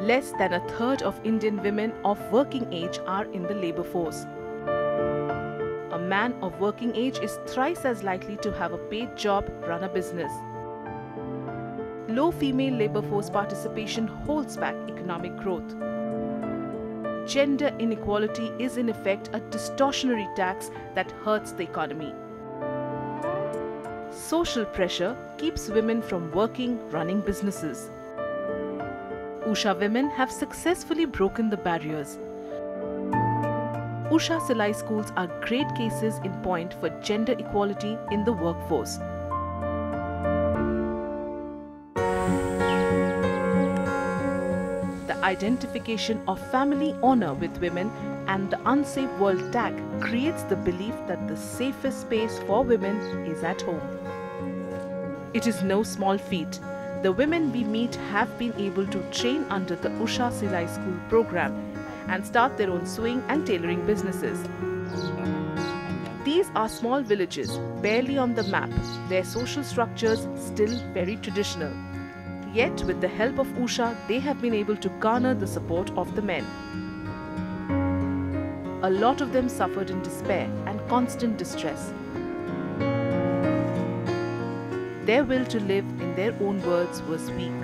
Less than a third of Indian women of working age are in the labor force. A man of working age is thrice as likely to have a paid job, run a business. Low female labor force participation holds back economic growth. Gender inequality is in effect a distortionary tax that hurts the economy. Social pressure keeps women from working, running businesses. Usha women have successfully broken the barriers. Usha Silai schools are great cases in point for gender equality in the workforce. The identification of family honor with women and the Unsafe World tag creates the belief that the safest space for women is at home. It is no small feat. The women we meet have been able to train under the Usha Silai School program and start their own sewing and tailoring businesses. These are small villages, barely on the map, their social structures still very traditional. Yet, with the help of Usha, they have been able to garner the support of the men. A lot of them suffered in despair and constant distress. Their will to live, in their own words, was weak.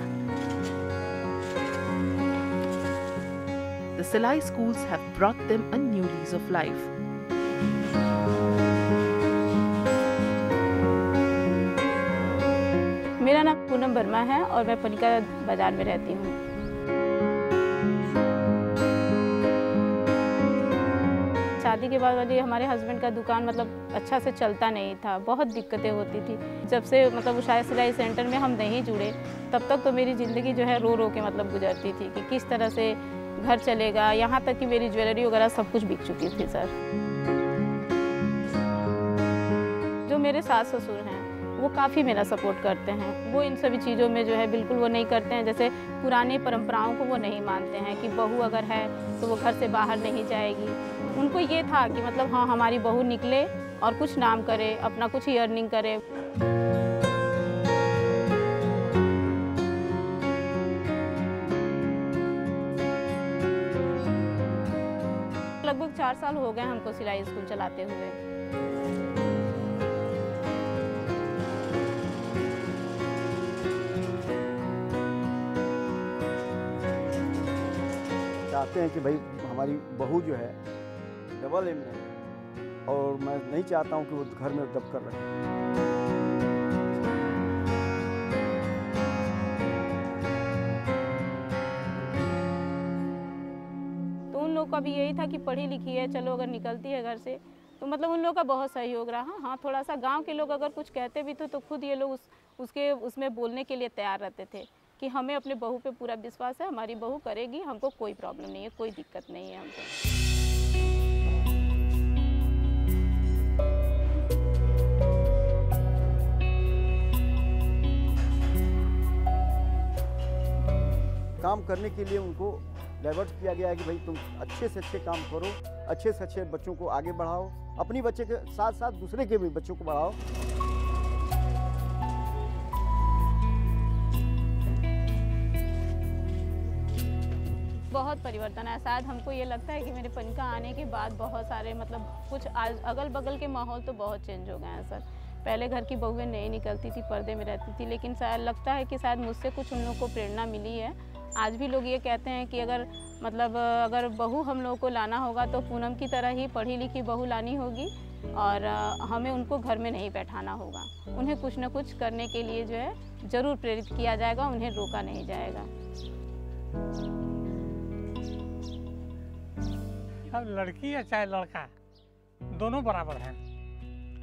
The Silai schools have brought them a new lease of life. मेरा नाम पूनम वर्मा है और मैं पनिका बाजार में रहती हूँ। शादी के बाद वाली हमारे हस्बैंड का दुकान मतलब अच्छा से चलता नहीं था, बहुत दिक्कतें होती थी। जब से मतलब उषा सिलाई सेंटर में हम नहीं जुड़े, तब तक तो मेरी ज़िंदगी जो है रो रो के मतलब गुजरती थी कि किस तरह से घर चलेगा। यहाँ तक कि मेरी ज्वेलरी वगैरह सब कुछ बिक चुकी थी सर। जो मेरे सास ससुर हैं वो काफ़ी मेरा सपोर्ट करते हैं। वो इन सभी चीज़ों में जो है बिल्कुल वो नहीं करते हैं। जैसे पुरानी परंपराओं को वो नहीं मानते हैं कि बहू अगर है तो वो घर से बाहर नहीं जाएगी। उनको ये था कि मतलब हाँ हमारी बहू निकले और कुछ नाम करे, अपना कुछ ही अर्निंग करे। लगभग 4 साल हो गए हमको सिलाई स्कूल चलाते हुए। चाहते हैं कि भाई हमारी बहू जो है डबल एम है और मैं नहीं चाहता हूं कि वो घर में दब कर रहे। तो उन लोगों का भी यही था कि पढ़ी लिखी है, चलो अगर निकलती है घर से तो मतलब उन लोगों का बहुत सहयोग रहा। हाँ थोड़ा सा गांव के लोग अगर कुछ कहते भी थे तो खुद ये लोग उसमें बोलने के लिए तैयार रहते थे कि हमें अपने बहू पे पूरा विश्वास है, हमारी बहू करेगी, हमको कोई प्रॉब्लम नहीं है, कोई दिक्कत नहीं है हमको। काम करने के लिए उनको डाइवर्ट किया गया है कि भाई तुम अच्छे से अच्छे काम करो, अच्छे से अच्छे बच्चों को आगे बढ़ाओ, अपनी बच्चे के साथ साथ दूसरे के भी बच्चों को बढ़ाओ। बहुत परिवर्तन है। शायद हमको ये लगता है कि मेरे पनिका आने के बाद बहुत सारे मतलब कुछ अगल बगल के माहौल तो बहुत चेंज हो गए हैं सर। पहले घर की बहुएं नहीं निकलती थी, पर्दे में रहती थी, लेकिन शायद लगता है कि शायद मुझसे कुछ उन लोगों को प्रेरणा मिली है। आज भी लोग ये कहते हैं कि अगर बहू हम लोगों को लाना होगा तो पूनम की तरह ही पढ़ी लिखी बहू लानी होगी और हमें उनको घर में नहीं बैठाना होगा। उन्हें कुछ न कुछ करने के लिए जो है ज़रूर प्रेरित किया जाएगा, उन्हें रोका नहीं जाएगा। अब लड़की है चाहे लड़का, दोनों बराबर हैं।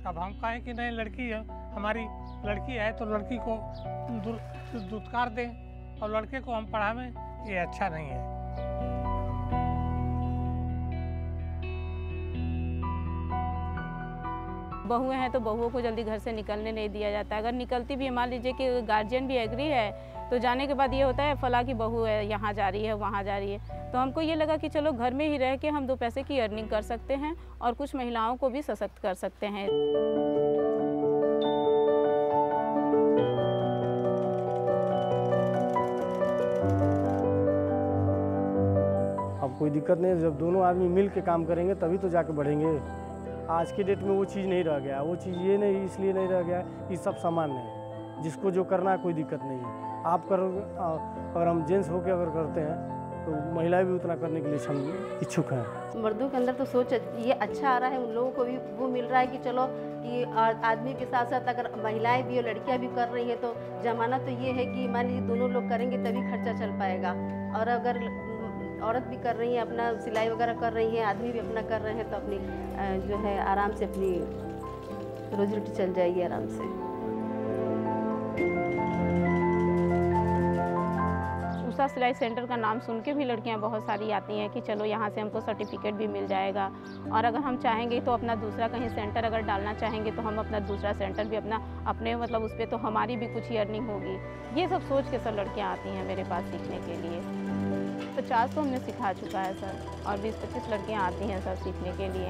अब हम कहें कि नहीं लड़की है, हमारी लड़की है तो लड़की को दुत्कार दें और लड़के को हम पढ़ावें, ये अच्छा नहीं है। बहुएं हैं तो बहुओं को जल्दी घर से निकलने नहीं दिया जाता। अगर निकलती भी मान लीजिए कि गार्जियन भी एग्री है तो जाने के बाद ये होता है फला की बहू है, यहाँ जा रही है, वहाँ जा रही है। तो हमको ये लगा कि चलो घर में ही रह के हम 2 पैसे की अर्निंग कर सकते हैं और कुछ महिलाओं को भी सशक्त कर सकते हैं। कोई दिक्कत नहीं है। जब दोनों आदमी मिल के काम करेंगे तभी तो जाके बढ़ेंगे। आज के डेट में वो चीज़ नहीं रह गया। वो चीज़ ये नहीं इसलिए नहीं रह गया कि सब सामान्य है, जिसको जो करना है कोई दिक्कत नहीं है। आप करोगे, अगर हम जेंट्स होकर अगर करते हैं तो महिलाएं भी उतना करने के लिए इच्छुक हैं। मर्दों के अंदर तो सोच ये अच्छा आ रहा है, उन लोगों को भी वो मिल रहा है कि चलो कि आदमी के साथ साथ अगर महिलाएं भी और लड़कियां भी कर रही हैं तो जमाना तो ये है कि मान लीजिए दोनों लोग करेंगे तभी खर्चा चल पाएगा। और अगर औरत भी कर रही है, अपना सिलाई वगैरह कर रही है, आदमी भी अपना कर रहे हैं तो अपनी जो है आराम से अपनी रोजी रोटी चल जाएगी आराम से। उषा सिलाई सेंटर का नाम सुन के भी लड़कियां बहुत सारी आती हैं कि चलो यहाँ से हमको सर्टिफिकेट भी मिल जाएगा, और अगर हम चाहेंगे तो अपना दूसरा कहीं सेंटर अगर डालना चाहेंगे तो हम अपना दूसरा सेंटर भी अपने मतलब उस पर तो हमारी भी कुछ ही अर्निंग होगी। ये सब सोच के सर लड़कियाँ आती हैं मेरे पास सीखने के लिए। 50 तो हमने सिखा चुका है सर, और 20-25 लड़कियाँ आती हैं सर सीखने के लिए।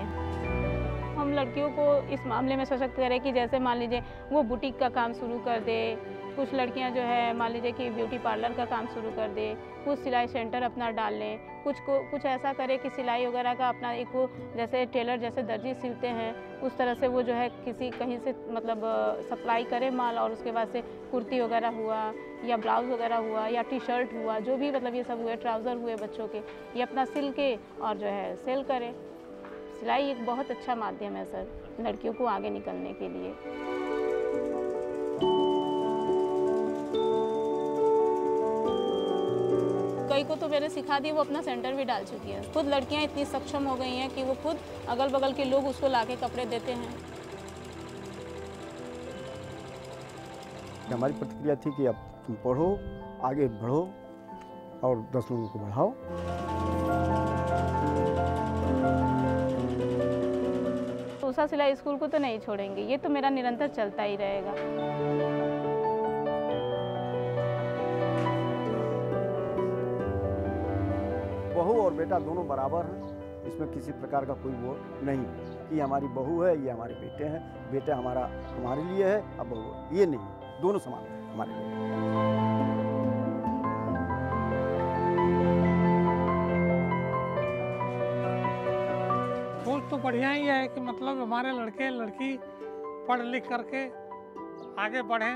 हम लड़कियों को इस मामले में सशक्त करें कि जैसे मान लीजिए वो बुटीक का काम शुरू कर दे, कुछ लड़कियां जो है मान लीजिए कि ब्यूटी पार्लर का काम शुरू कर दे, कुछ सिलाई सेंटर अपना डाल लें, कुछ ऐसा करे कि सिलाई वगैरह का अपना एक वो जैसे टेलर जैसे दर्जी सिलते हैं उस तरह से वो जो है किसी कहीं से मतलब सप्लाई करे माल, और उसके बाद से कुर्ती वगैरह हुआ या ब्लाउज़ वगैरह हुआ या टी शर्ट हुआ, जो भी मतलब ये सब हुए, ट्राउज़र हुए बच्चों के, ये अपना सिल के और जो है सेल करे। सिलाई एक बहुत अच्छा माध्यम है सर लड़कियों को आगे निकलने के लिए। कई को तो मैंने सिखा दी, वो अपना सेंटर भी डाल चुकी है। खुद लड़कियां इतनी सक्षम हो गई हैं कि वो खुद अगल बगल के लोग उसको लाके कपड़े देते हैं। हमारी प्रतिक्रिया थी कि अब तुम पढ़ो, आगे बढ़ो और 10 लोगों को बढ़ाओ। उषा सिलाई स्कूल को तो नहीं छोड़ेंगे, ये तो मेरा निरंतर चलता ही रहेगा। बहू और बेटा दोनों बराबर हैं, इसमें किसी प्रकार का कोई वो नहीं कि हमारी बहू है, ये हमारे बेटे हैं, बेटा हमारे लिए है, अब बहू है, ये नहीं है, दोनों समान हैं हमारे लिए। सोच तो बढ़िया ही है कि मतलब हमारे लड़के लड़की पढ़ लिख करके आगे बढ़ें,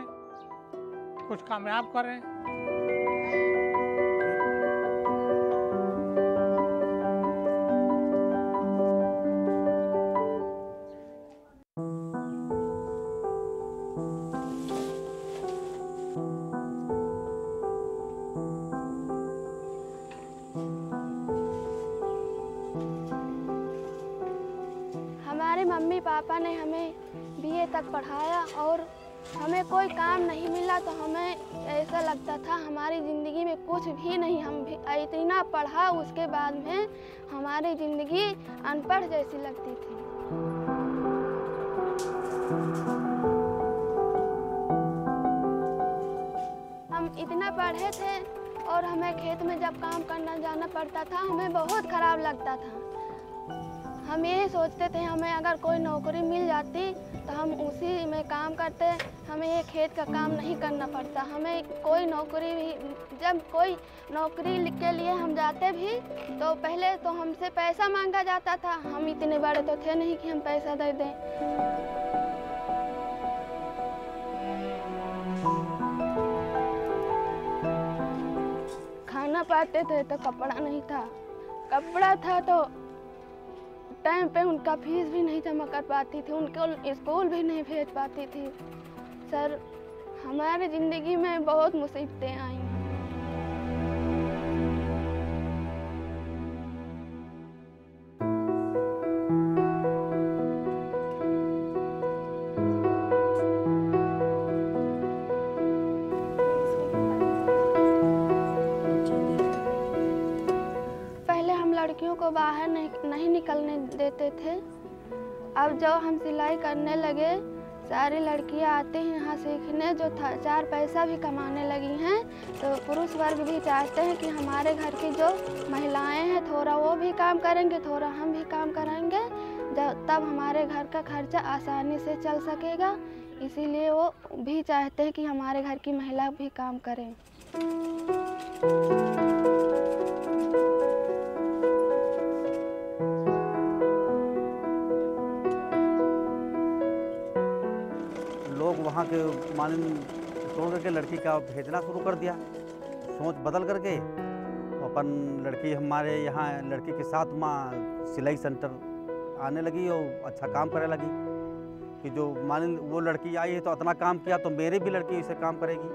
कुछ कामयाब करें। हमारे मम्मी पापा ने हमें बीए तक पढ़ाया और हमें कोई काम नहीं मिला तो हमें ऐसा लगता था हमारी ज़िंदगी में कुछ भी नहीं। हम भी इतना पढ़ा, उसके बाद में हमारी ज़िंदगी अनपढ़ जैसी लगती थी। हम इतना पढ़े थे और हमें खेत में जब काम करना जाना पड़ता था हमें बहुत ख़राब लगता था। हम यही सोचते थे हमें अगर कोई नौकरी मिल जाती तो हम उसी में काम करते, हमें ये खेत का काम नहीं करना पड़ता। हमें कोई नौकरी भी, जब कोई नौकरी के लिए हम जाते भी तो पहले तो हमसे पैसा मांगा जाता था। हम इतने बड़े तो थे नहीं कि हम पैसा दे दें। खाना पाते थे तो कपड़ा नहीं था, कपड़ा था तो टाइम पे उनका फीस भी नहीं जमा कर पाती थी, उनको स्कूल भी नहीं भेज पाती थी। सर हमारी ज़िंदगी में बहुत मुसीबतें आई। लड़कियों को बाहर नहीं निकलने देते थे। अब जब हम सिलाई करने लगे सारी लड़कियां आती हैं यहाँ सीखने, जो 4 पैसा भी कमाने लगी हैं। तो पुरुष वर्ग भी चाहते हैं कि हमारे घर की जो महिलाएं हैं थोड़ा वो भी काम करेंगे, थोड़ा हम भी काम करेंगे, तब हमारे घर का खर्चा आसानी से चल सकेगा। इसीलिए वो भी चाहते हैं कि हमारे घर की महिला भी काम करें। लोग वहाँ के मान छोड़ करके लड़की का भेजना शुरू कर दिया, सोच बदल करके। तो अपन लड़की हमारे यहाँ लड़की के साथ माँ सिलाई सेंटर आने लगी और अच्छा काम करने लगी कि जो मान वो लड़की आई है तो इतना काम किया तो मेरी भी लड़की इसे काम करेगी।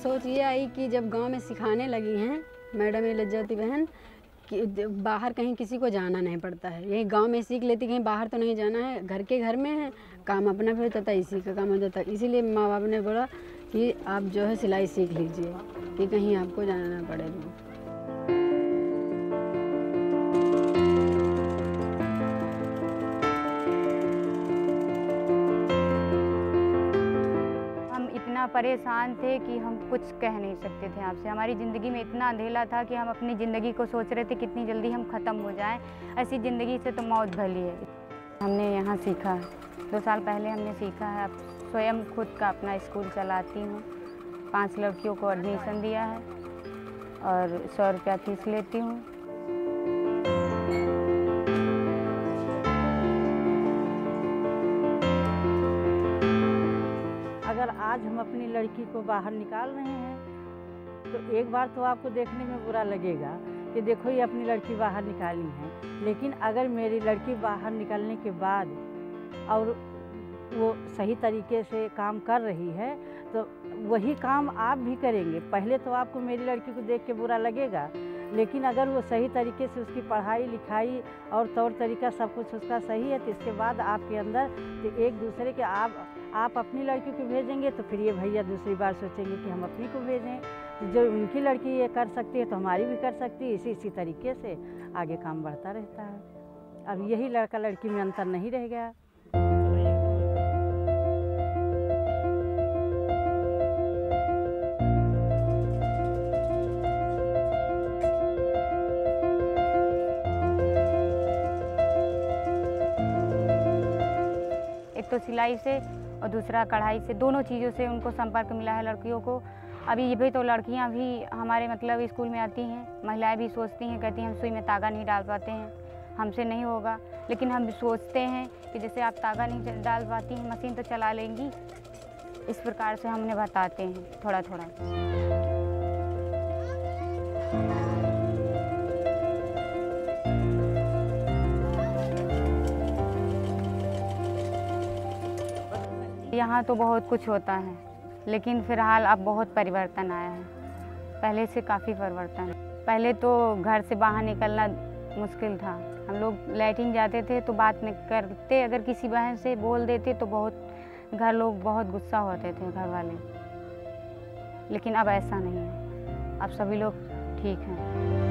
सोच ये आई कि जब गांव में सिखाने लगी हैं मैडम लज्जती बहन कि बाहर कहीं किसी को जाना नहीं पड़ता है, यही गांव में सीख लेती, कहीं बाहर तो नहीं जाना है, घर के घर में है, काम अपना भी होता था, इसी का काम होता था। इसीलिए माँ बाप ने बोला कि आप जो है सिलाई सीख लीजिए कि कहीं आपको जाना ना पड़े। परेशान थे कि हम कुछ कह नहीं सकते थे आपसे। हमारी ज़िंदगी में इतना अंधेला था कि हम अपनी ज़िंदगी को सोच रहे थे कितनी जल्दी हम ख़त्म हो जाएं। ऐसी ज़िंदगी से तो मौत भली है। हमने यहाँ सीखा, 2 साल पहले हमने सीखा है। अब स्वयं खुद का अपना स्कूल चलाती हूँ। 5 लड़कियों को एडमिशन दिया है और 100 रुपया फीस लेती हूँ। अगर आज हम अपनी लड़की को बाहर निकाल रहे हैं तो एक बार तो आपको देखने में बुरा लगेगा कि देखो ये अपनी लड़की बाहर निकाली है, लेकिन अगर मेरी लड़की बाहर निकलने के बाद और वो सही तरीके से काम कर रही है तो वही काम आप भी करेंगे। पहले तो आपको मेरी लड़की को देख के बुरा लगेगा, लेकिन अगर वो सही तरीके से उसकी पढ़ाई लिखाई और तौर तरीका सब कुछ उसका सही है तो इसके बाद आपके अंदर तो एक दूसरे के आप अपनी लड़की को भेजेंगे तो फिर ये भैया दूसरी बार सोचेंगे कि हम अपनी को भेजें। तो जो उनकी लड़की ये कर सकती है तो हमारी भी कर सकती है। इसी तरीके से आगे काम बढ़ता रहता है। अब यही लड़का लड़की में अंतर नहीं रह गया। एक तो सिलाई से और दूसरा कढ़ाई से, दोनों चीज़ों से उनको संपर्क मिला है लड़कियों को। अभी ये भी तो लड़कियां भी हमारे मतलब स्कूल में आती हैं, महिलाएं भी सोचती हैं, कहती हैं हम सुई में तागा नहीं डाल पाते हैं, हमसे नहीं होगा। लेकिन हम सोचते हैं कि जैसे आप तागा नहीं डाल पाती हैं, मशीन तो चला लेंगी। इस प्रकार से हम उन्हें बताते हैं थोड़ा थोड़ा। यहाँ तो बहुत कुछ होता है, लेकिन फ़िलहाल अब बहुत परिवर्तन आया है, पहले से काफ़ी परिवर्तन है। पहले तो घर से बाहर निकलना मुश्किल था। हम लोग लैट्रिन जाते थे तो बात नहीं करते, अगर किसी बहन से बोल देते तो घर लोग बहुत गुस्सा होते थे, घर वाले। लेकिन अब ऐसा नहीं है, अब सभी लोग ठीक हैं।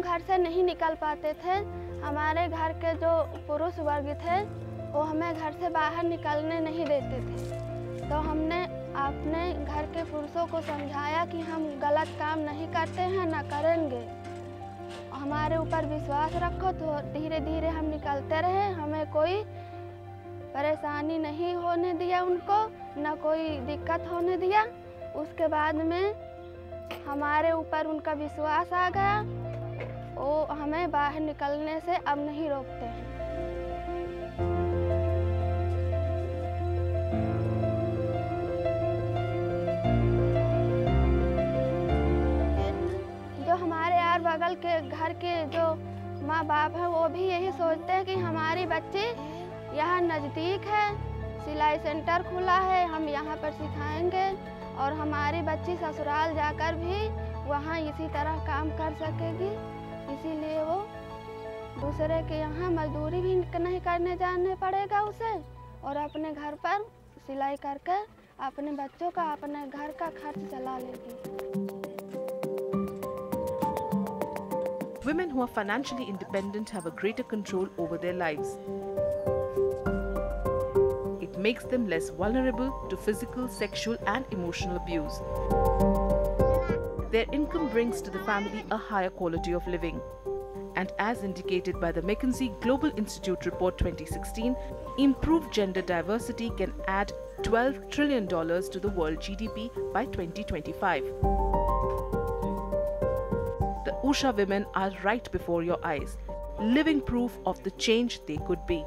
घर से नहीं निकल पाते थे। हमारे घर के जो पुरुष वर्ग थे वो हमें घर से बाहर निकलने नहीं देते थे। तो हमने अपने घर के पुरुषों को समझाया कि हम गलत काम नहीं करते हैं, ना करेंगे, हमारे ऊपर विश्वास रखो। तो धीरे धीरे हम निकलते रहे, हमें कोई परेशानी नहीं होने दिया उनको, ना कोई दिक्कत होने दिया। उसके बाद में हमारे ऊपर उनका विश्वास आ गया, वो हमें बाहर निकलने से अब नहीं रोकते हैं। जो हमारे यार बगल के घर के जो माँ बाप हैं वो भी यही सोचते हैं कि हमारी बच्ची यहाँ नज़दीक है, सिलाई सेंटर खुला है, हम यहाँ पर सिखाएंगे और हमारी बच्ची ससुराल जाकर भी वहाँ इसी तरह काम कर सकेगी। इसीलिए वो दूसरे के यहाँ मजदूरी भी नहीं करने जाने पड़ेगा उसे, और अपने घर पर सिलाई करके अपने बच्चों का, अपने घर का खर्च चला लेगी। Women who are financially independent have a greater control over their lives. It makes them less vulnerable to physical, sexual and emotional abuse. Their income brings to the family a higher quality of living. And as indicated by the McKinsey Global Institute Report 2016, improved gender diversity can add $12 trillion to the world GDP by 2025. The Usha women are right before your eyes, living proof of the change they could be.